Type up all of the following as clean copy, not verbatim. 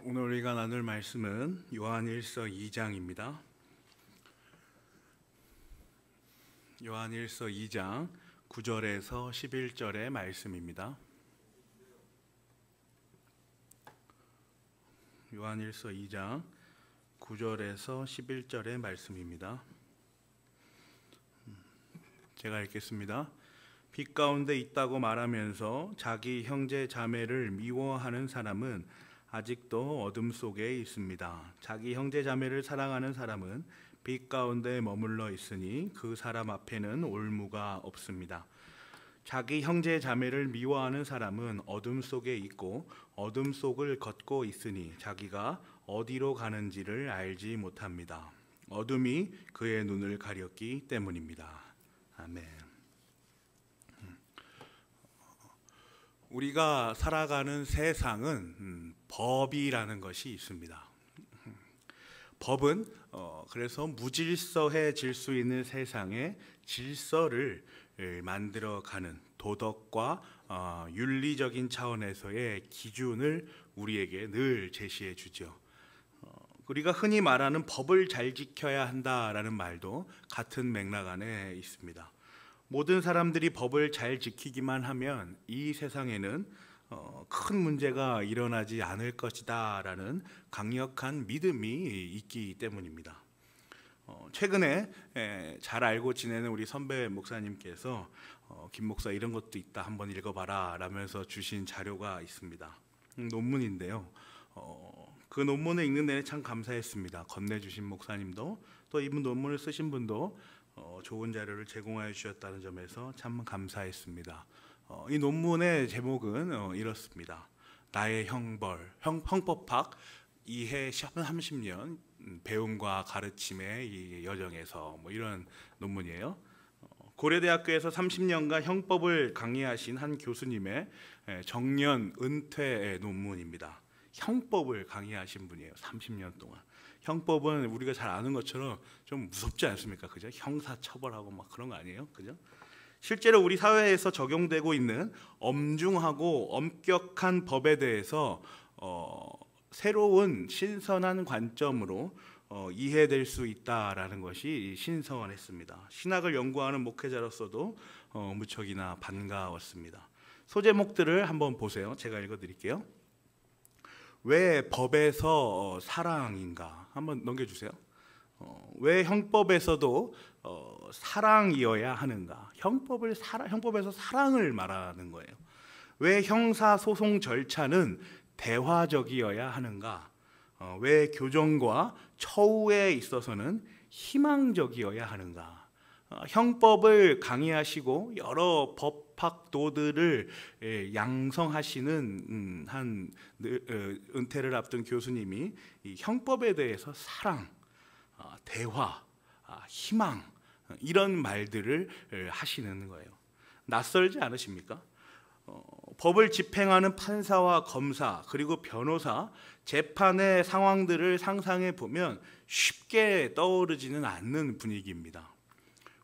오늘 우리가 나눌 말씀은 요한일서 2장입니다. 요한일서 2장 9절에서 11절의 말씀입니다. 요한일서 2장 9절에서 11절의 말씀입니다. 제가 읽겠습니다. 빛 가운데 있다고 말하면서 자기 형제 자매를 미워하는 사람은 아직도 어둠 속에 있습니다. 자기 형제 자매를 사랑하는 사람은 빛 가운데 머물러 있으니 그 사람 앞에는 올무가 없습니다. 자기 형제 자매를 미워하는 사람은 어둠 속에 있고 어둠 속을 걷고 있으니 자기가 어디로 가는지를 알지 못합니다. 어둠이 그의 눈을 가렸기 때문입니다. 아멘. 우리가 살아가는 세상은 법이라는 것이 있습니다. 법은 그래서 무질서해질 수 있는 세상에 질서를 만들어가는 도덕과 윤리적인 차원에서의 기준을 우리에게 늘 제시해 주죠. 우리가 흔히 말하는 법을 잘 지켜야 한다라는 말도 같은 맥락 안에 있습니다. 모든 사람들이 법을 잘 지키기만 하면 이 세상에는 큰 문제가 일어나지 않을 것이다 라는 강력한 믿음이 있기 때문입니다. 최근에 잘 알고 지내는 우리 선배 목사님께서 김 목사 이런 것도 있다 한번 읽어봐라 라면서 주신 자료가 있습니다. 논문인데요. 그 논문을 읽는 내내 참 감사했습니다. 건네주신 목사님도 또 이분 논문을 쓰신 분도 좋은 자료를 제공하여 주셨다는 점에서 참 감사했습니다. 이 논문의 제목은 이렇습니다. 나의 형법학 이해 30년 배움과 가르침의 이 여정에서 이런 논문이에요. 고려대학교에서 30년간 형법을 강의하신 한 교수님의 정년 은퇴 논문입니다. 형법을 강의하신 분이에요. 30년 동안. 형법은 우리가 잘 아는 것처럼 좀 무섭지 않습니까? 그죠? 형사 처벌하고 막 그런 거 아니에요? 그죠? 실제로 우리 사회에서 적용되고 있는 엄중하고 엄격한 법에 대해서 새로운 신선한 관점으로 이해될 수 있다라는 것이 신선했습니다. 신학을 연구하는 목회자로서도 무척이나 반가웠습니다. 소제목들을 한번 보세요. 제가 읽어드릴게요. 왜 법에서 사랑인가? 한번 넘겨주세요. 왜 형법에서도 사랑이어야 하는가? 형법에서 사랑을 말하는 거예요. 왜 형사소송 절차는 대화적이어야 하는가? 왜 교정과 처우에 있어서는 희망적이어야 하는가? 형법을 강의하시고 여러 법학도들을 양성하시는 한 은퇴를 앞둔 교수님이 이 형법에 대해서 사랑, 대화, 희망 이런 말들을 하시는 거예요. 낯설지 않으십니까? 법을 집행하는 판사와 검사 그리고 변호사, 재판의 상황들을 상상해 보면 쉽게 떠오르지는 않는 분위기입니다.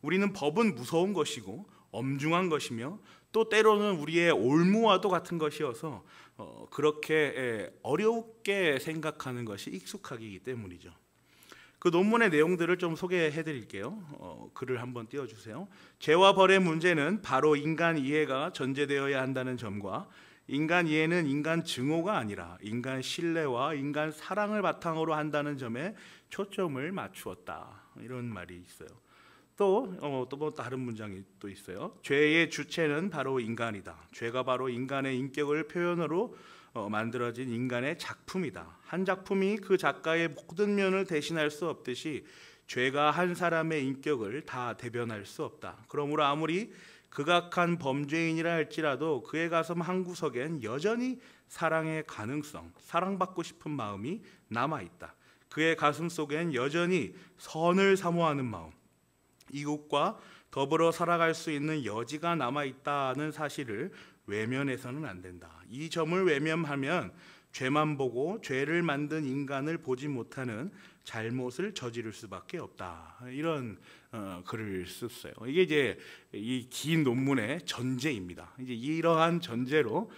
우리는 법은 무서운 것이고 엄중한 것이며 또 때로는 우리의 올무와도 같은 것이어서 그렇게 어렵게 생각하는 것이 익숙하기 때문이죠. 그 논문의 내용들을 좀 소개해 드릴게요. 글을 한번 띄워주세요. 죄와 벌의 문제는 바로 인간 이해가 전제되어야 한다는 점과 인간 이해는 인간 증오가 아니라 인간 신뢰와 인간 사랑을 바탕으로 한다는 점에 초점을 맞추었다. 이런 말이 있어요. 또 다른 문장이 또 있어요. 죄의 주체는 바로 인간이다. 죄가 바로 인간의 인격을 표현으로 만들어진 인간의 작품이다. 한 작품이 그 작가의 모든 면을 대신할 수 없듯이 죄가 한 사람의 인격을 다 대변할 수 없다. 그러므로 아무리 극악한 범죄인이라 할지라도 그의 가슴 한구석엔 여전히 사랑의 가능성, 사랑받고 싶은 마음이 남아있다. 그의 가슴 속엔 여전히 선을 사모하는 마음, 이웃과 더불어 살아갈 수 있는 여지가 남아있다는 사실을 외면해서는 안 된다. 이 점을 외면하면 죄만 보고 죄를 만든 인간을 보지 못하는 잘못을 저지를 수밖에 없다. 이런 글을 썼어요. 이게 이제 이 긴 논문의 전제입니다. 이제 이러한 전제로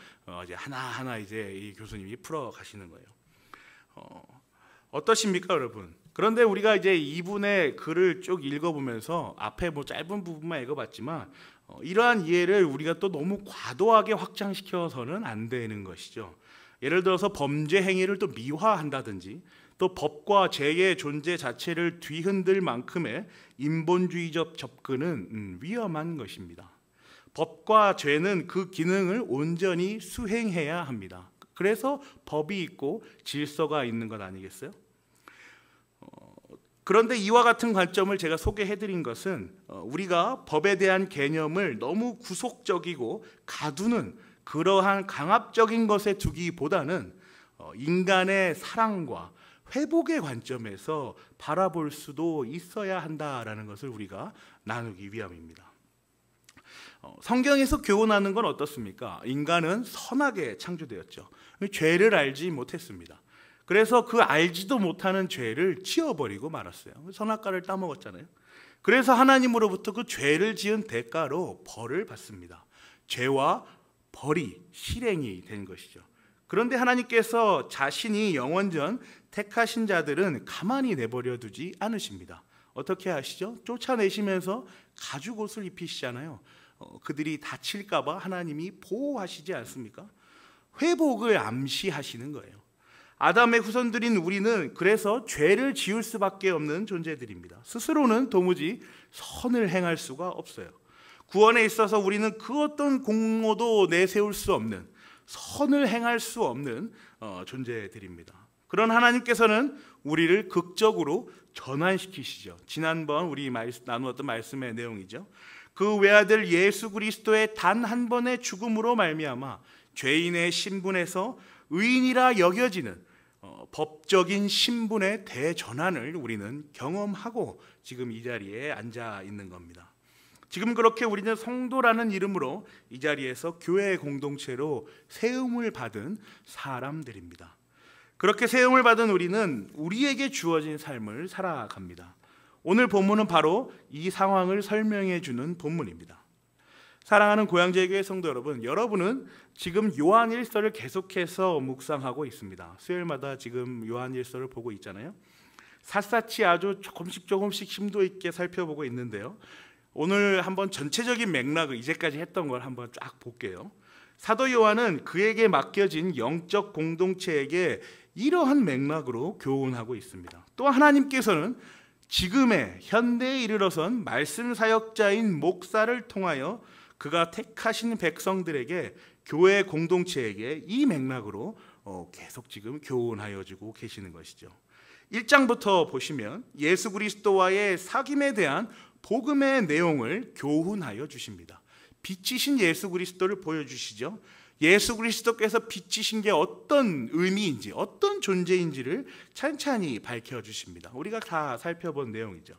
이제 하나하나 이제 이 교수님이 풀어 가시는 거예요. 어떠십니까, 여러분? 그런데 우리가 이제 이분의 글을 쭉 읽어보면서 앞에 뭐 짧은 부분만 읽어봤지만 이러한 이해를 우리가 또 너무 과도하게 확장시켜서는 안 되는 것이죠. 예를 들어서 범죄 행위를 또 미화한다든지 또 법과 죄의 존재 자체를 뒤흔들 만큼의 인본주의적 접근은 위험한 것입니다. 법과 죄는 그 기능을 온전히 수행해야 합니다. 그래서 법이 있고 질서가 있는 것 아니겠어요? 그런데 이와 같은 관점을 제가 소개해드린 것은 우리가 법에 대한 개념을 너무 구속적이고 가두는 그러한 강압적인 것에 두기보다는 인간의 사랑과 회복의 관점에서 바라볼 수도 있어야 한다라는 것을 우리가 나누기 위함입니다. 성경에서 교훈하는 건 어떻습니까? 인간은 선하게 창조되었죠. 죄를 알지 못했습니다. 그래서 그 알지도 못하는 죄를 지어버리고 말았어요. 선악과를 따먹었잖아요. 그래서 하나님으로부터 그 죄를 지은 대가로 벌을 받습니다. 죄와 벌이 실행이 된 것이죠. 그런데 하나님께서 자신이 영원전 택하신 자들은 가만히 내버려 두지 않으십니다. 어떻게 하시죠? 쫓아내시면서 가죽옷을 입히시잖아요. 그들이 다칠까 봐 하나님이 보호하시지 않습니까? 회복을 암시하시는 거예요. 아담의 후손들인 우리는 그래서 죄를 지을 수밖에 없는 존재들입니다. 스스로는 도무지 선을 행할 수가 없어요. 구원에 있어서 우리는 그 어떤 공로도 내세울 수 없는, 선을 행할 수 없는 존재들입니다. 그런 하나님께서는 우리를 극적으로 전환시키시죠. 지난번 우리 나누었던 말씀의 내용이죠. 그 외아들 예수 그리스도의 단 한 번의 죽음으로 말미암아 죄인의 신분에서 의인이라 여겨지는 법적인 신분의 대전환을 우리는 경험하고 지금 이 자리에 앉아 있는 겁니다. 지금 그렇게 우리는 성도라는 이름으로 이 자리에서 교회 공동체로 세움을 받은 사람들입니다. 그렇게 세움을 받은 우리는 우리에게 주어진 삶을 살아갑니다. 오늘 본문은 바로 이 상황을 설명해 주는 본문입니다. 사랑하는 고양제교회 성도 여러분, 여러분은 지금 요한일서를 계속해서 묵상하고 있습니다. 수요일마다 지금 요한일서를 보고 있잖아요. 샅샅이 아주 조금씩 심도 있게 살펴보고 있는데요. 오늘 한번 전체적인 맥락을 이제까지 했던 걸 한번 쫙 볼게요. 사도 요한은 그에게 맡겨진 영적 공동체에게 이러한 맥락으로 교훈하고 있습니다. 또 하나님께서는 지금의 현대에 이르러선 말씀 사역자인 목사를 통하여 그가 택하신 백성들에게, 교회 공동체에게 이 맥락으로 계속 지금 교훈하여 주고 계시는 것이죠. 1장부터 보시면 예수 그리스도와의 사귐에 대한 복음의 내용을 교훈하여 주십니다. 빛이신 예수 그리스도를 보여주시죠. 예수 그리스도께서 빛이신 게 어떤 의미인지, 어떤 존재인지를 찬찬히 밝혀주십니다. 우리가 다 살펴본 내용이죠.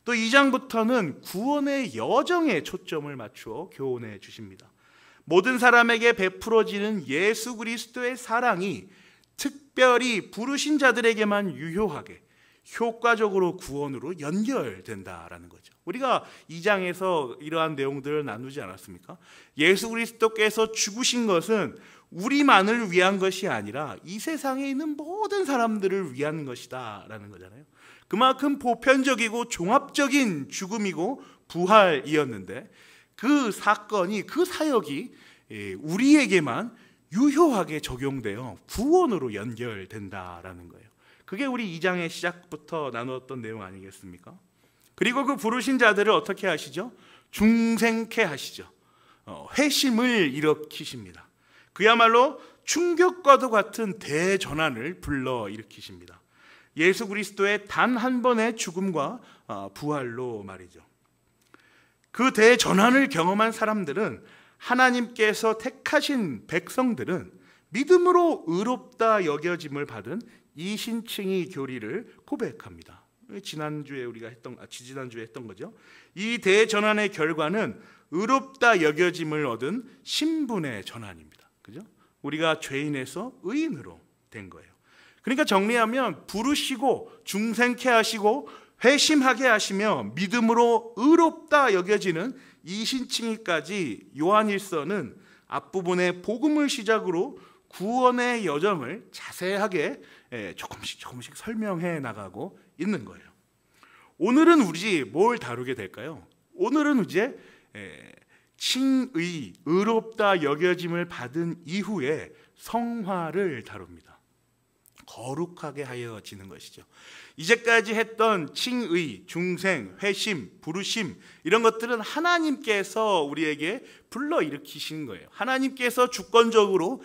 또 2장부터는 구원의 여정에 초점을 맞추어 교훈해 주십니다. 모든 사람에게 베풀어지는 예수 그리스도의 사랑이 특별히 부르신 자들에게만 유효하게 효과적으로 구원으로 연결된다라는 거죠. 우리가 2장에서 이러한 내용들을 나누지 않았습니까? 예수 그리스도께서 죽으신 것은 우리만을 위한 것이 아니라 이 세상에 있는 모든 사람들을 위한 것이다 라는 거잖아요. 그만큼 보편적이고 종합적인 죽음이고 부활이었는데 그 사건이, 그 사역이 우리에게만 유효하게 적용되어 구원으로 연결된다라는 거예요. 그게 우리 2장의 시작부터 나누었던 내용 아니겠습니까? 그리고 그 부르신 자들을 어떻게 하시죠? 중생케 하시죠. 회심을 일으키십니다. 그야말로 충격과도 같은 대전환을 불러일으키십니다. 예수 그리스도의 단 한 번의 죽음과 부활로 말이죠. 그 대전환을 경험한 사람들은, 하나님께서 택하신 백성들은 믿음으로 의롭다 여겨짐을 받은 이신칭의 교리를 고백합니다. 지난주에 했던 거죠. 이 대전환의 결과는 의롭다 여겨짐을 얻은 신분의 전환입니다. 그죠? 우리가 죄인에서 의인으로 된 거예요. 그러니까 정리하면 부르시고 중생케 하시고 회심하게 하시며 믿음으로 의롭다 여겨지는 이신칭의까지 요한일서는 앞부분에 복음을 시작으로 구원의 여정을 자세하게 조금씩 설명해 나가고 있는 거예요. 오늘은 우리 뭘 다루게 될까요? 오늘은 이제 칭의, 의롭다 여겨짐을 받은 이후에 성화를 다룹니다. 거룩하게 하여지는 것이죠. 이제까지 했던 칭의, 중생, 회심, 부르심 이런 것들은 하나님께서 우리에게 불러일으키신 거예요. 하나님께서 주권적으로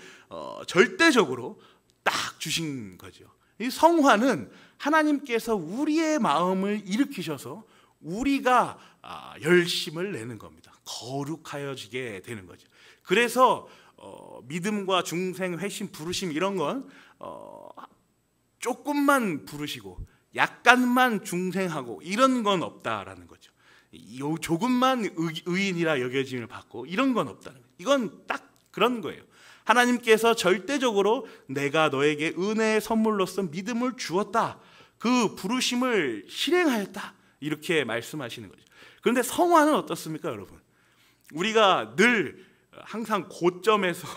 절대적으로 딱 주신 거죠. 이 성화는 하나님께서 우리의 마음을 일으키셔서 우리가 열심을 내는 겁니다. 거룩하여지게 되는 거죠. 그래서 믿음과 중생, 회심, 부르심 이런 건 조금만 부르시고 약간만 중생하고 이런 건 없다라는 거죠. 조금만 의인이라 여겨짐을 받고 이런 건 없다는 거예요. 이건 딱 그런 거예요. 하나님께서 절대적으로 내가 너에게 은혜의 선물로서 믿음을 주었다. 그 부르심을 실행하였다. 이렇게 말씀하시는 거죠. 그런데 성화는 어떻습니까, 여러분? 우리가 늘 항상 고점에서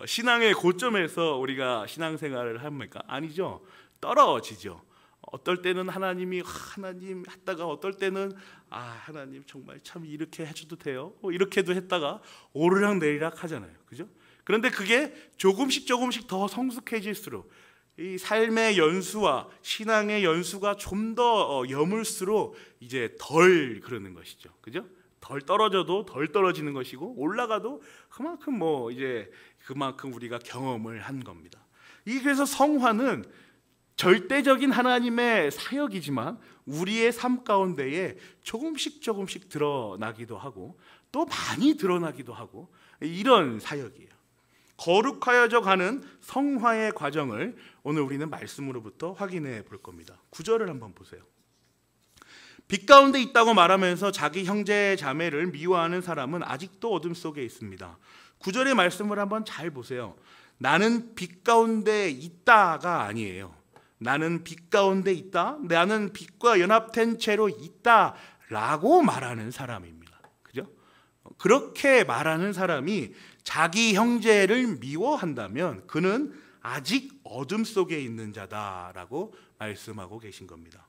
신앙의 고점에서 우리가 신앙생활을 합니까? 아니죠. 떨어지죠. 어떨 때는 하나님 했다가 어떨 때는 하나님 정말 참 이렇게 해줘도 돼요. 이렇게도 했다가 오르락내리락 하잖아요. 그죠? 그런데 그게 조금씩 더 성숙해질수록 이 삶의 연수와 신앙의 연수가 좀 더 여물수록 이제 덜 그러는 것이죠. 그죠? 덜 떨어져도 덜 떨어지는 것이고 올라가도 그만큼 우리가 경험을 한 겁니다. 그래서 성화는 절대적인 하나님의 사역이지만 우리의 삶 가운데에 조금씩 드러나기도 하고 또 많이 드러나기도 하고 이런 사역이에요. 거룩하여져 가는 성화의 과정을 오늘 우리는 말씀으로부터 확인해 볼 겁니다. 9절을 한번 보세요. 빛 가운데 있다고 말하면서 자기 형제 자매를 미워하는 사람은 아직도 어둠 속에 있습니다. 9절의 말씀을 한번 잘 보세요. 나는 빛 가운데 있다가 아니에요. 나는 빛 가운데 있다. 나는 빛과 연합된 채로 있다라고 말하는 사람입니다. 그죠? 그렇게 말하는 사람이 자기 형제를 미워한다면 그는 아직 어둠 속에 있는 자다라고 말씀하고 계신 겁니다.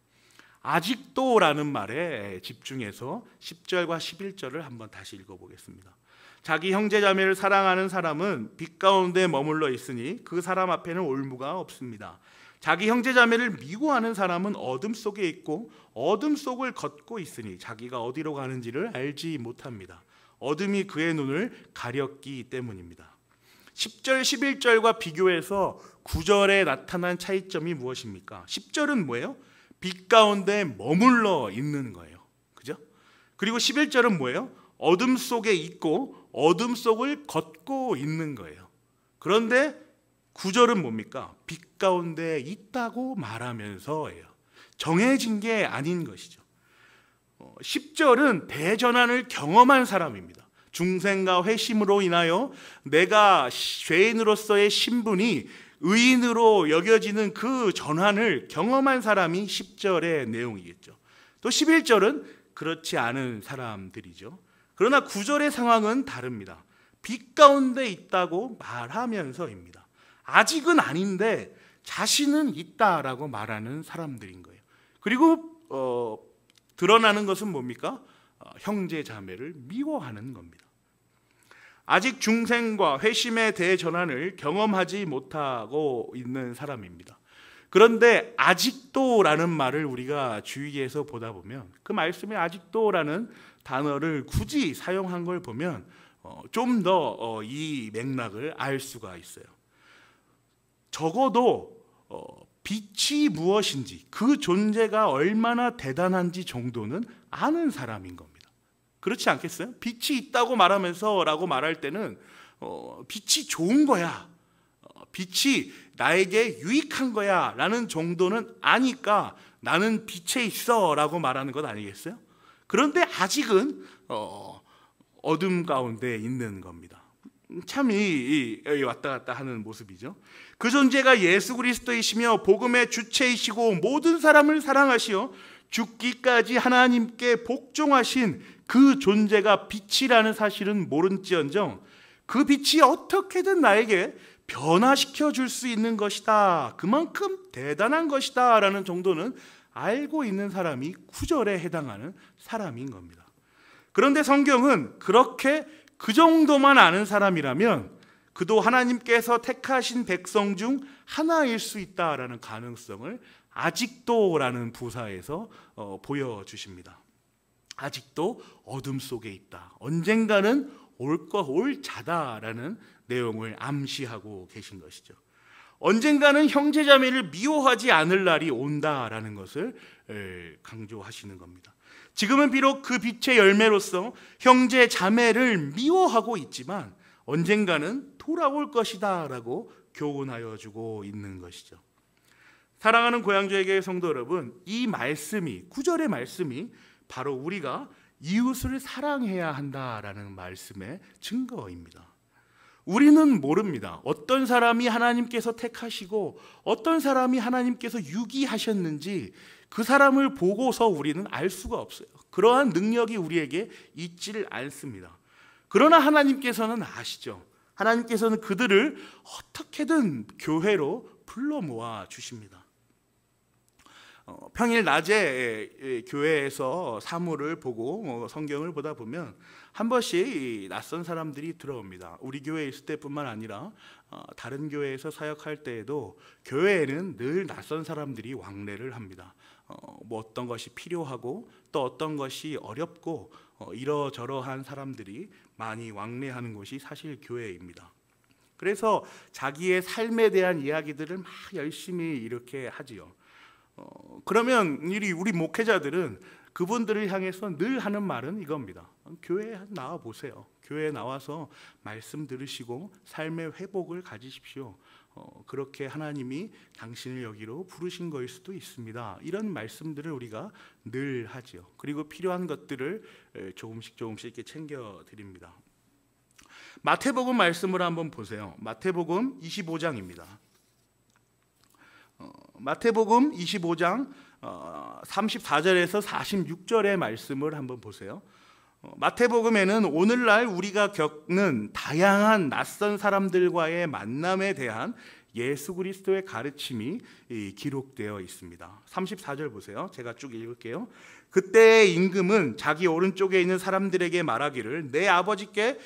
아직도라는 말에 집중해서 10절과 11절을 한번 다시 읽어보겠습니다. 자기 형제 자매를 사랑하는 사람은 빛 가운데 머물러 있으니 그 사람 앞에는 올무가 없습니다. 자기 형제 자매를 미워하는 사람은 어둠 속에 있고 어둠 속을 걷고 있으니 자기가 어디로 가는지를 알지 못합니다. 어둠이 그의 눈을 가렸기 때문입니다. 10절, 11절과 비교해서 9절에 나타난 차이점이 무엇입니까? 10절은 뭐예요? 빛 가운데 머물러 있는 거예요. 그죠? 그리고 11절은 뭐예요? 어둠 속에 있고 어둠 속을 걷고 있는 거예요. 그런데 9절은 뭡니까? 빛 가운데 있다고 말하면서예요. 정해진 게 아닌 것이죠. 10절은 대전환을 경험한 사람입니다. 중생과 회심으로 인하여 내가 죄인으로서의 신분이 의인으로 여겨지는 그 전환을 경험한 사람이 10절의 내용이겠죠. 또 11절은 그렇지 않은 사람들이죠. 그러나 9절의 상황은 다릅니다. 빛 가운데 있다고 말하면서입니다. 아직은 아닌데 자신은 있다라고 말하는 사람들인 거예요. 그리고 드러나는 것은 뭡니까? 형제 자매를 미워하는 겁니다. 아직 중생과 회심의 대전환을 경험하지 못하고 있는 사람입니다. 그런데 아직도라는 말을 우리가 주의해서 보다 보면 그 말씀에 아직도라는 단어를 굳이 사용한 걸 보면 좀 더 이 맥락을 알 수가 있어요. 적어도 빛이 무엇인지 그 존재가 얼마나 대단한지 정도는 아는 사람인 겁니다. 그렇지 않겠어요? 빛이 있다고 말하면서 라고 말할 때는 빛이 좋은 거야, 빛이 나에게 유익한 거야 라는 정도는 아니까 나는 빛에 있어 라고 말하는 것 아니겠어요? 그런데 아직은 어둠 가운데 있는 겁니다. 참 왔다 갔다 하는 모습이죠. 그 존재가 예수 그리스도이시며 복음의 주체이시고 모든 사람을 사랑하시어 죽기까지 하나님께 복종하신 그 존재가 빛이라는 사실은 모른지언정 그 빛이 어떻게든 나에게 변화시켜 줄 수 있는 것이다, 그만큼 대단한 것이다 라는 정도는 알고 있는 사람이 구절에 해당하는 사람인 겁니다. 그런데 성경은 그렇게 그 정도만 아는 사람이라면 그도 하나님께서 택하신 백성 중 하나일 수 있다라는 가능성을 아직도라는 부사에서 보여주십니다. 아직도 어둠 속에 있다, 언젠가는 올 자다라는 내용을 암시하고 계신 것이죠. 언젠가는 형제자매를 미워하지 않을 날이 온다라는 것을 강조하시는 겁니다. 지금은 비록 그 빛의 열매로서 형제자매를 미워하고 있지만 언젠가는 돌아올 것이다 라고 교훈하여 주고 있는 것이죠. 사랑하는 고향교회의 성도 여러분, 이 말씀이, 9절의 말씀이 바로 우리가 이웃을 사랑해야 한다라는 말씀의 증거입니다. 우리는 모릅니다. 어떤 사람이 하나님께서 택하시고 어떤 사람이 하나님께서 유기하셨는지 그 사람을 보고서 우리는 알 수가 없어요. 그러한 능력이 우리에게 있지를 않습니다. 그러나 하나님께서는 아시죠. 하나님께서는 그들을 어떻게든 교회로 불러 모아 주십니다. 평일 낮에 교회에서 사물을 보고 성경을 보다 보면 한 번씩 낯선 사람들이 들어옵니다. 우리 교회에 있을 때뿐만 아니라 다른 교회에서 사역할 때에도 교회에는 늘 낯선 사람들이 왕래를 합니다. 뭐 어떤 것이 필요하고 또 어떤 것이 어렵고 이러저러한 사람들이 많이 왕래하는 곳이 사실 교회입니다. 그래서 자기의 삶에 대한 이야기들을 막 열심히 이렇게 하지요. 그러면 우리 목회자들은 그분들을 향해서 늘 하는 말은 이겁니다. 교회에 나와 보세요. 교회에 나와서 말씀 들으시고 삶의 회복을 가지십시오. 그렇게 하나님이 당신을 여기로 부르신 거일 수도 있습니다. 이런 말씀들을 우리가 늘 하지요. 그리고 필요한 것들을 조금씩 이렇게 챙겨 드립니다. 마태복음 말씀을 한번 보세요. 마태복음 25장입니다. 마태복음 25장 34절에서 46절의 말씀을 한번 보세요. 마태복음에는 오늘날 우리가 겪는 다양한 낯선 사람들과의 만남에 대한 예수 그리스도의 가르침이 기록되어 있습니다. 34절 보세요. 제가 쭉 읽을게요. 그때의 임금은 자기 오른쪽에 있는 사람들에게 말하기를 내 아버지께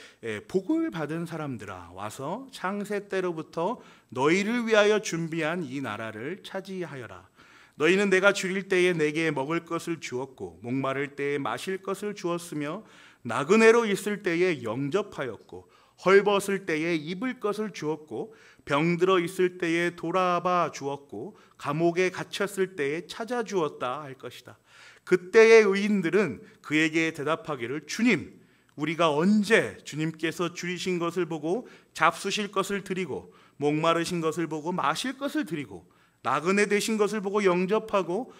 복을 받은 사람들아 와서 창세 때로부터 너희를 위하여 준비한 이 나라를 차지하여라. 너희는 내가 줄일 때에 내게 먹을 것을 주었고 목마를 때에 마실 것을 주었으며 나그네로 있을 때에 영접하였고 헐벗을 때에 입을 것을 주었고 병들어 있을 때에 돌아봐 주었고 감옥에 갇혔을 때에 찾아주었다 할 것이다. 그때의 의인들은 그에게 대답하기를 주님, 우리가 언제 주님께서 줄이신 것을 보고 잡수실 것을 드리고 목마르신 것을 보고 마실 것을 드리고 나그네 되신 것을 보고 영접하고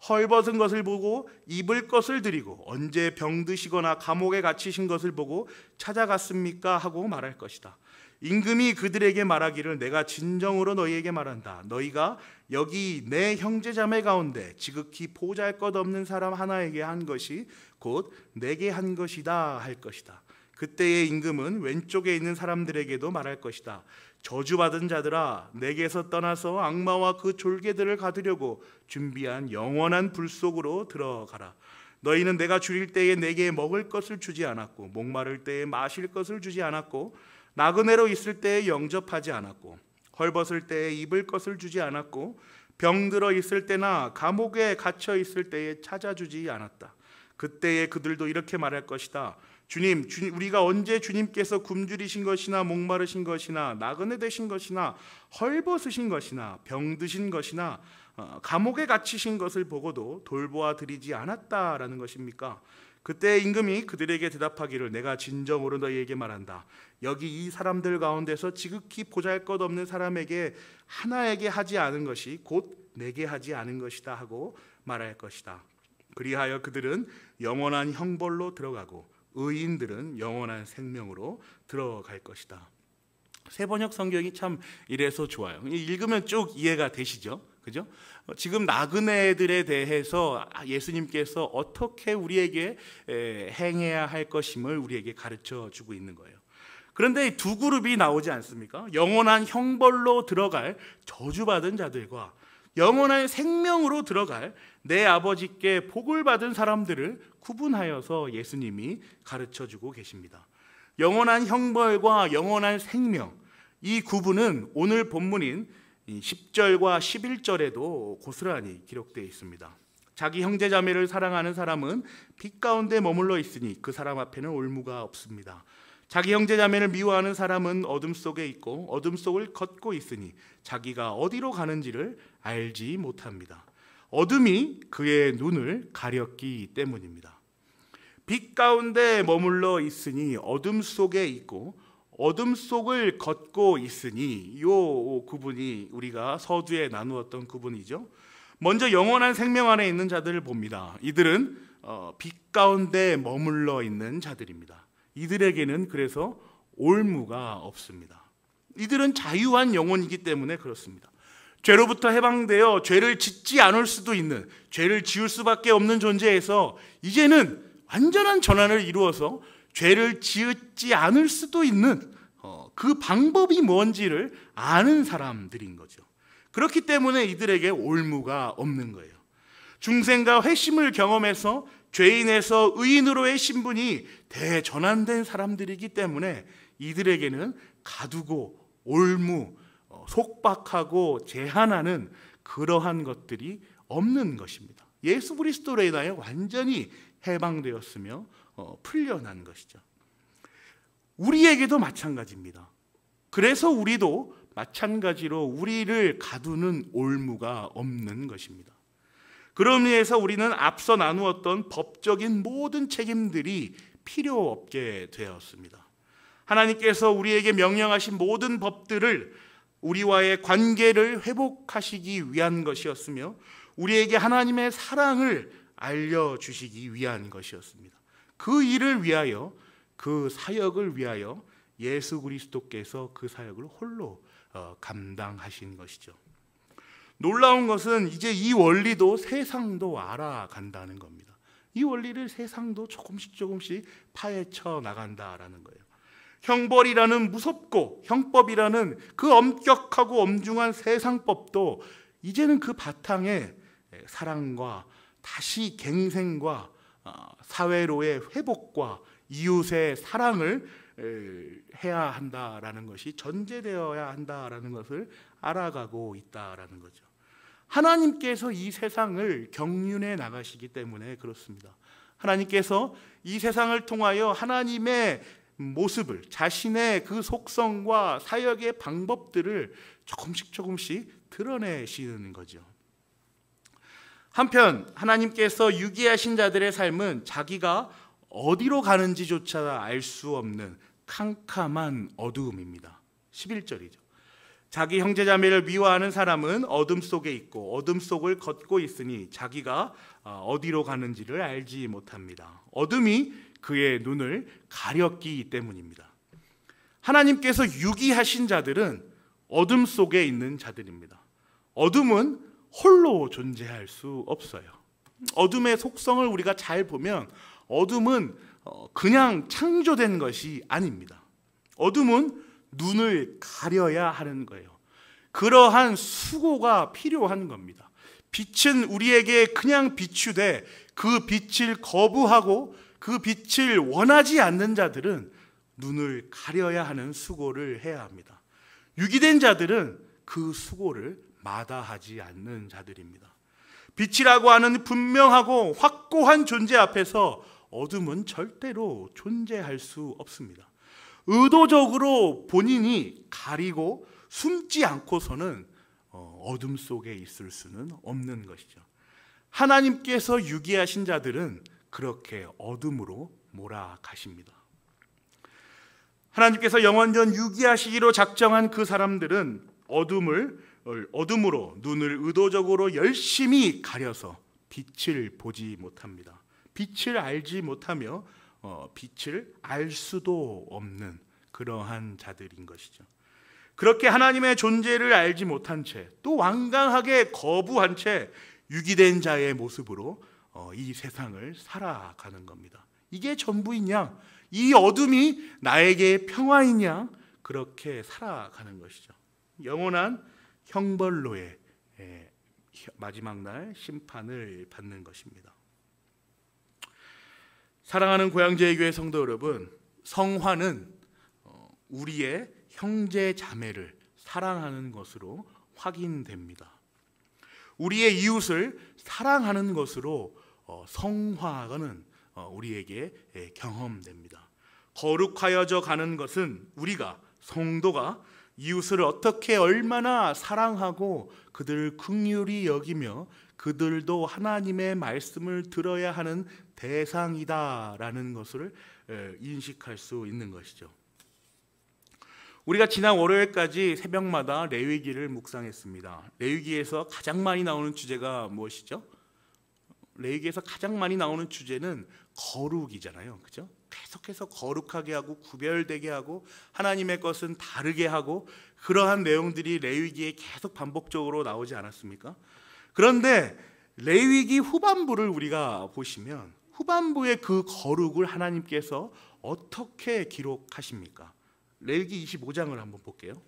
헐벗은 것을 보고 입을 것을 드리고 언제 병드시거나 감옥에 갇히신 것을 보고 찾아갔습니까? 하고 말할 것이다. 임금이 그들에게 말하기를 내가 진정으로 너희에게 말한다. 너희가 여기 내 형제자매 가운데 지극히 보잘것없는 사람 하나에게 한 것이 곧 내게 한 것이다 할 것이다. 그때의 임금은 왼쪽에 있는 사람들에게도 말할 것이다. 저주받은 자들아, 내게서 떠나서 악마와 그 졸개들을 가두려고 준비한 영원한 불 속으로 들어가라. 너희는 내가 줄일 때에 내게 먹을 것을 주지 않았고 목마를 때에 마실 것을 주지 않았고 나그네로 있을 때에 영접하지 않았고 헐벗을 때에 입을 것을 주지 않았고 병들어 있을 때나 감옥에 갇혀 있을 때에 찾아주지 않았다. 그때에 그들도 이렇게 말할 것이다. 주님, 우리가 언제 주님께서 굶주리신 것이나 목마르신 것이나 나그네 되신 것이나 헐벗으신 것이나 병드신 것이나 감옥에 갇히신 것을 보고도 돌보아 드리지 않았다라는 것입니까? 그때 임금이 그들에게 대답하기를 내가 진정으로 너희에게 말한다. 여기 이 사람들 가운데서 지극히 보잘것없는 사람에게 하나에게 하지 않은 것이 곧 내게 하지 않은 것이다 하고 말할 것이다. 그리하여 그들은 영원한 형벌로 들어가고 의인들은 영원한 생명으로 들어갈 것이다. 새번역 성경이 참 이래서 좋아요. 읽으면 쭉 이해가 되시죠? 그죠? 지금 나그네들에 대해서 예수님께서 어떻게 우리에게 행해야 할 것임을 우리에게 가르쳐 주고 있는 거예요. 그런데 이 두 그룹이 나오지 않습니까? 영원한 형벌로 들어갈 저주받은 자들과 영원한 생명으로 들어갈 내 아버지께 복을 받은 사람들을 구분하여서 예수님이 가르쳐주고 계십니다. 영원한 형벌과 영원한 생명, 이 구분은 오늘 본문인 10절과 11절에도 고스란히 기록되어 있습니다. 자기 형제자매를 사랑하는 사람은 빛 가운데 머물러 있으니 그 사람 앞에는 올무가 없습니다. 자기 형제자매를 미워하는 사람은 어둠 속에 있고 어둠 속을 걷고 있으니 자기가 어디로 가는지를 알지 못합니다. 어둠이 그의 눈을 가렸기 때문입니다. 빛 가운데 머물러 있으니 어둠 속에 있고 어둠 속을 걷고 있으니 이 구분이 우리가 서두에 나누었던 구분이죠. 먼저 영원한 생명 안에 있는 자들을 봅니다. 이들은 빛 가운데 머물러 있는 자들입니다. 이들에게는 그래서 올무가 없습니다. 이들은 자유한 영혼이기 때문에 그렇습니다. 죄로부터 해방되어 죄를 짓지 않을 수도 있는, 죄를 지을 수밖에 없는 존재에서 이제는 완전한 전환을 이루어서 죄를 지지 않을 수도 있는 그 방법이 뭔지를 아는 사람들인 거죠. 그렇기 때문에 이들에게 올무가 없는 거예요. 중생과 회심을 경험해서 죄인에서 의인으로의 신분이 대전환된 사람들이기 때문에 이들에게는 가두고 올무, 속박하고 제한하는 그러한 것들이 없는 것입니다. 예수 그리스도로 인하여 완전히 해방되었으며 풀려난 것이죠. 우리에게도 마찬가지입니다. 그래서 우리도 마찬가지로 우리를 가두는 올무가 없는 것입니다. 그런 의미에서 우리는 앞서 나누었던 법적인 모든 책임들이 필요 없게 되었습니다. 하나님께서 우리에게 명령하신 모든 법들을 우리와의 관계를 회복하시기 위한 것이었으며 우리에게 하나님의 사랑을 알려주시기 위한 것이었습니다. 그 일을 위하여, 그 사역을 위하여 예수 그리스도께서 그 사역을 홀로 감당하신 것이죠. 놀라운 것은 이제 이 원리도 세상도 알아간다는 겁니다. 이 원리를 세상도 조금씩 파헤쳐 나간다라는 거예요. 형벌이라는 무섭고 형법이라는 그 엄격하고 엄중한 세상법도 이제는 그 바탕에 사랑과 다시 갱생과 사회로의 회복과 이웃의 사랑을 해야 한다라는 것이 전제되어야 한다라는 것을 알아가고 있다라는 거죠. 하나님께서 이 세상을 경륜해 나가시기 때문에 그렇습니다. 하나님께서 이 세상을 통하여 하나님의 모습을, 자신의 그 속성과 사역의 방법들을 조금씩 드러내시는 거죠. 한편 하나님께서 유기하신 자들의 삶은 자기가 어디로 가는지조차 알 수 없는 캄캄한 어두움입니다. 11절이죠. 자기 형제자매를 미워하는 사람은 어둠 속에 있고 어둠 속을 걷고 있으니 자기가 어디로 가는지를 알지 못합니다. 어둠이 그의 눈을 가렸기 때문입니다. 하나님께서 유기하신 자들은 어둠 속에 있는 자들입니다. 어둠은 홀로 존재할 수 없어요. 어둠의 속성을 우리가 잘 보면 어둠은 그냥 창조된 것이 아닙니다. 어둠은 눈을 가려야 하는 거예요. 그러한 수고가 필요한 겁니다. 빛은 우리에게 그냥 비추되 그 빛을 거부하고 그 빛을 원하지 않는 자들은 눈을 가려야 하는 수고를 해야 합니다. 유기된 자들은 그 수고를 마다하지 않는 자들입니다. 빛이라고 하는 분명하고 확고한 존재 앞에서 어둠은 절대로 존재할 수 없습니다. 의도적으로 본인이 가리고 숨지 않고서는 어둠 속에 있을 수는 없는 것이죠. 하나님께서 유기하신 자들은 그렇게 어둠으로 몰아가십니다. 하나님께서 영원전 유기하시기로 작정한 그 사람들은 어둠으로 눈을 의도적으로 열심히 가려서 빛을 보지 못합니다. 빛을 알지 못하며 빛을 알 수도 없는 그러한 자들인 것이죠. 그렇게 하나님의 존재를 알지 못한 채 또 완강하게 거부한 채 유기된 자의 모습으로 이 세상을 살아가는 겁니다. 이게 전부인 양 이 어둠이 나에게 평화이냐? 그렇게 살아가는 것이죠. 영원한 형벌로의 마지막 날 심판을 받는 것입니다. 사랑하는 고양제일교회 성도 여러분, 성화는 우리의 형제 자매를 사랑하는 것으로 확인됩니다. 우리의 이웃을 사랑하는 것으로 성화는 우리에게 경험됩니다. 거룩하여져 가는 것은 우리가, 성도가 이웃을 어떻게 얼마나 사랑하고 그들을 긍휼히 여기며 그들도 하나님의 말씀을 들어야 하는 대상이다라는 것을 인식할 수 있는 것이죠. 우리가 지난 월요일까지 새벽마다 레위기를 묵상했습니다. 레위기에서 가장 많이 나오는 주제가 무엇이죠? 레위기에서 가장 많이 나오는 주제는 거룩이잖아요. 그죠? 계속해서 거룩하게 하고 구별되게 하고 하나님의 것은 다르게 하고 그러한 내용들이 레위기에 계속 반복적으로 나오지 않았습니까? 그런데 레위기 후반부를 우리가 보시면 후반부의 그 거룩을 하나님께서 어떻게 기록하십니까? 레위기 25장을 한번 볼게요.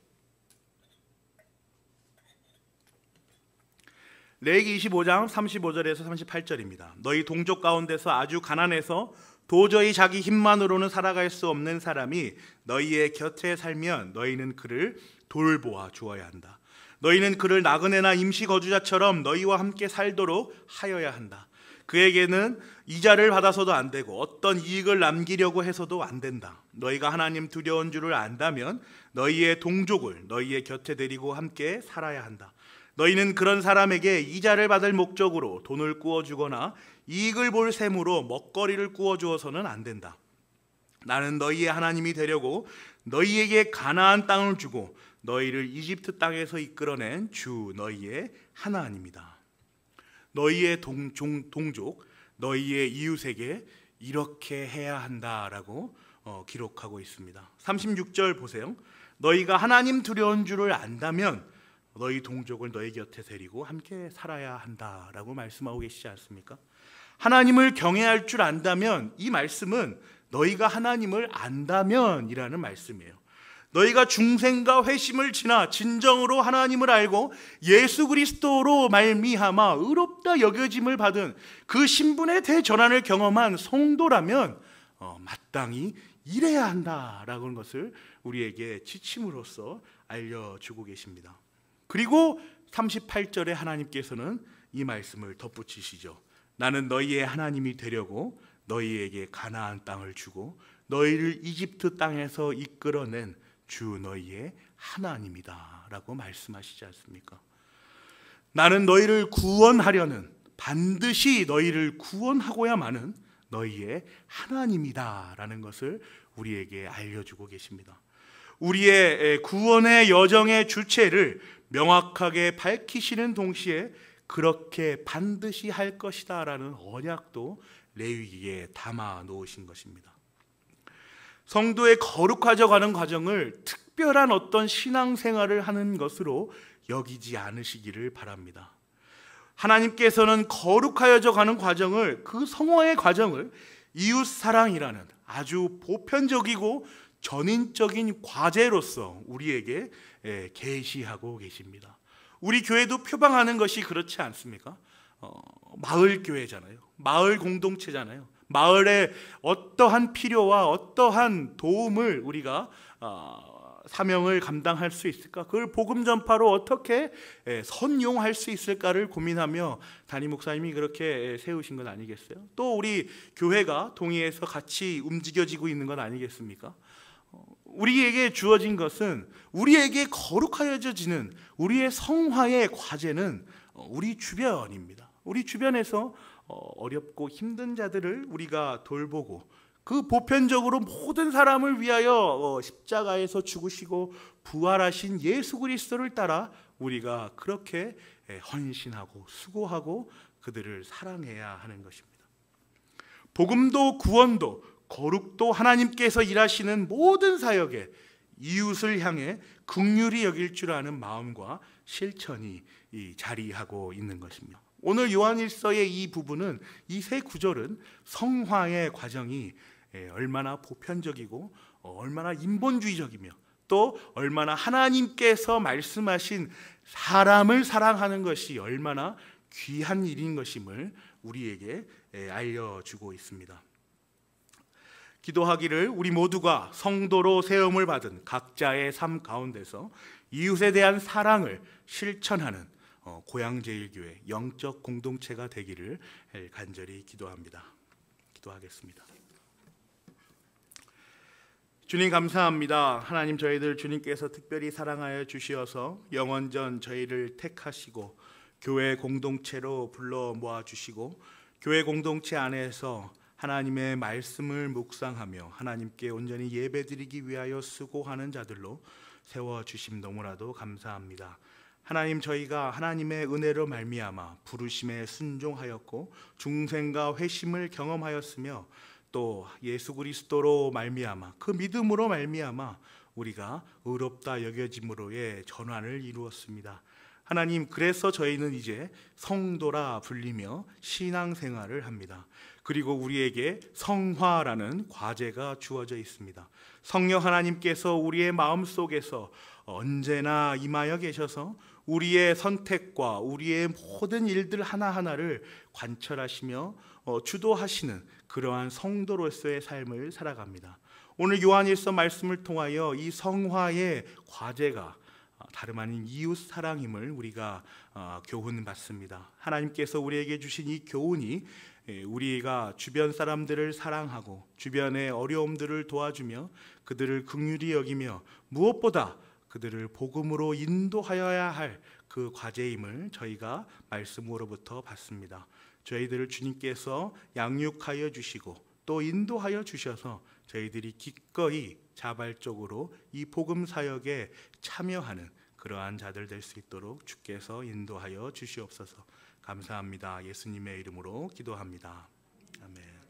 레위기 25장 35절에서 38절입니다. 너희 동족 가운데서 아주 가난해서 도저히 자기 힘만으로는 살아갈 수 없는 사람이 너희의 곁에 살면 너희는 그를 돌보아 주어야 한다. 너희는 그를 나그네나 임시 거주자처럼 너희와 함께 살도록 하여야 한다. 그에게는 이자를 받아서도 안 되고 어떤 이익을 남기려고 해서도 안 된다. 너희가 하나님 두려운 줄을 안다면 너희의 동족을 너희의 곁에 데리고 함께 살아야 한다. 너희는 그런 사람에게 이자를 받을 목적으로 돈을 꾸어주거나 이익을 볼 셈으로 먹거리를 꾸어주어서는 안 된다. 나는 너희의 하나님이 되려고 너희에게 가나안 땅을 주고 너희를 이집트 땅에서 이끌어낸 주 너희의 하나님이다. 너희의 동족, 너희의 이웃에게 이렇게 해야 한다라고 기록하고 있습니다. 36절 보세요. 너희가 하나님 두려운 줄을 안다면 너희 동족을 너희 곁에 데리고 함께 살아야 한다라고 말씀하고 계시지 않습니까? 하나님을 경외할 줄 안다면, 이 말씀은 너희가 하나님을 안다면이라는 말씀이에요. 너희가 중생과 회심을 지나 진정으로 하나님을 알고 예수 그리스도로 말미암아 의롭다 여겨짐을 받은 그 신분의 대전환을 경험한 성도라면 마땅히 이래야 한다라는 것을 우리에게 지침으로써 알려주고 계십니다. 그리고 38절에 하나님께서는 이 말씀을 덧붙이시죠. 나는 너희의 하나님이 되려고 너희에게 가나안 땅을 주고 너희를 이집트 땅에서 이끌어낸 주 너희의 하나님이다 라고 말씀하시지 않습니까? 나는 너희를 구원하려는, 반드시 너희를 구원하고야만은 너희의 하나님이다 라는 것을 우리에게 알려주고 계십니다. 우리의 구원의 여정의 주체를 명확하게 밝히시는 동시에 그렇게 반드시 할 것이다 라는 언약도 레위기에 담아 놓으신 것입니다. 성도의 거룩해져 가는 과정을 특별한 어떤 신앙생활을 하는 것으로 여기지 않으시기를 바랍니다. 하나님께서는 거룩하여져 가는 과정을, 그 성화의 과정을 이웃사랑이라는 아주 보편적이고 전인적인 과제로서 우리에게 계시하고 계십니다. 우리 교회도 표방하는 것이 그렇지 않습니까? 마을 교회잖아요. 마을 공동체잖아요. 마을의 어떠한 필요와 어떠한 도움을 우리가 사명을 감당할 수 있을까? 그걸 복음 전파로 어떻게 선용할 수 있을까를 고민하며 담임 목사님이 그렇게 세우신 건 아니겠어요? 또 우리 교회가 동의해서 같이 움직여지고 있는 건 아니겠습니까? 우리에게 주어진 것은, 우리에게 거룩하여지는 우리의 성화의 과제는 우리 주변입니다. 우리 주변에서 어렵고 힘든 자들을 우리가 돌보고, 그 보편적으로 모든 사람을 위하여 십자가에서 죽으시고 부활하신 예수 그리스도를 따라 우리가 그렇게 헌신하고 수고하고 그들을 사랑해야 하는 것입니다. 복음도 구원도 거룩도 하나님께서 일하시는 모든 사역에 이웃을 향해 긍휼히 여길 줄 아는 마음과 실천이 자리하고 있는 것입니다. 오늘 요한일서의 이 부분은, 이 세 구절은 성화의 과정이 얼마나 보편적이고 얼마나 인본주의적이며 또 얼마나 하나님께서 말씀하신 사람을 사랑하는 것이 얼마나 귀한 일인 것임을 우리에게 알려주고 있습니다. 기도하기를 우리 모두가 성도로 세움을 받은 각자의 삶 가운데서 이웃에 대한 사랑을 실천하는 고향제일교회 영적 공동체가 되기를 간절히 기도합니다. 기도하겠습니다. 주님 감사합니다. 하나님, 저희들 주님께서 특별히 사랑하여 주시어서 영원전 저희를 택하시고 교회 공동체로 불러 모아 주시고 교회 공동체 안에서 하나님의 말씀을 묵상하며 하나님께 온전히 예배드리기 위하여 수고하는 자들로 세워주심 너무나도 감사합니다. 하나님, 저희가 하나님의 은혜로 말미암아 부르심에 순종하였고 중생과 회심을 경험하였으며 또 예수 그리스도로 말미암아 그 믿음으로 말미암아 우리가 의롭다 여겨짐으로의 전환을 이루었습니다. 하나님, 그래서 저희는 이제 성도라 불리며 신앙생활을 합니다. 그리고 우리에게 성화라는 과제가 주어져 있습니다. 성령 하나님께서 우리의 마음속에서 언제나 임하여 계셔서 우리의 선택과 우리의 모든 일들 하나하나를 관철하시며 주도하시는 그러한 성도로서의 삶을 살아갑니다. 오늘 요한일서 말씀을 통하여 이 성화의 과제가 다름 아닌 이웃 사랑임을 우리가 교훈 받습니다. 하나님께서 우리에게 주신 이 교훈이 우리가 주변 사람들을 사랑하고 주변의 어려움들을 도와주며 그들을 긍휼히 여기며 무엇보다 그들을 복음으로 인도하여야 할 그 과제임을 저희가 말씀으로부터 받습니다. 저희들을 주님께서 양육하여 주시고 또 인도하여 주셔서 저희들이 기꺼이 자발적으로 이 복음 사역에 참여하는 그러한 자들 될 수 있도록 주께서 인도하여 주시옵소서. 감사합니다. 예수님의 이름으로 기도합니다. 아멘.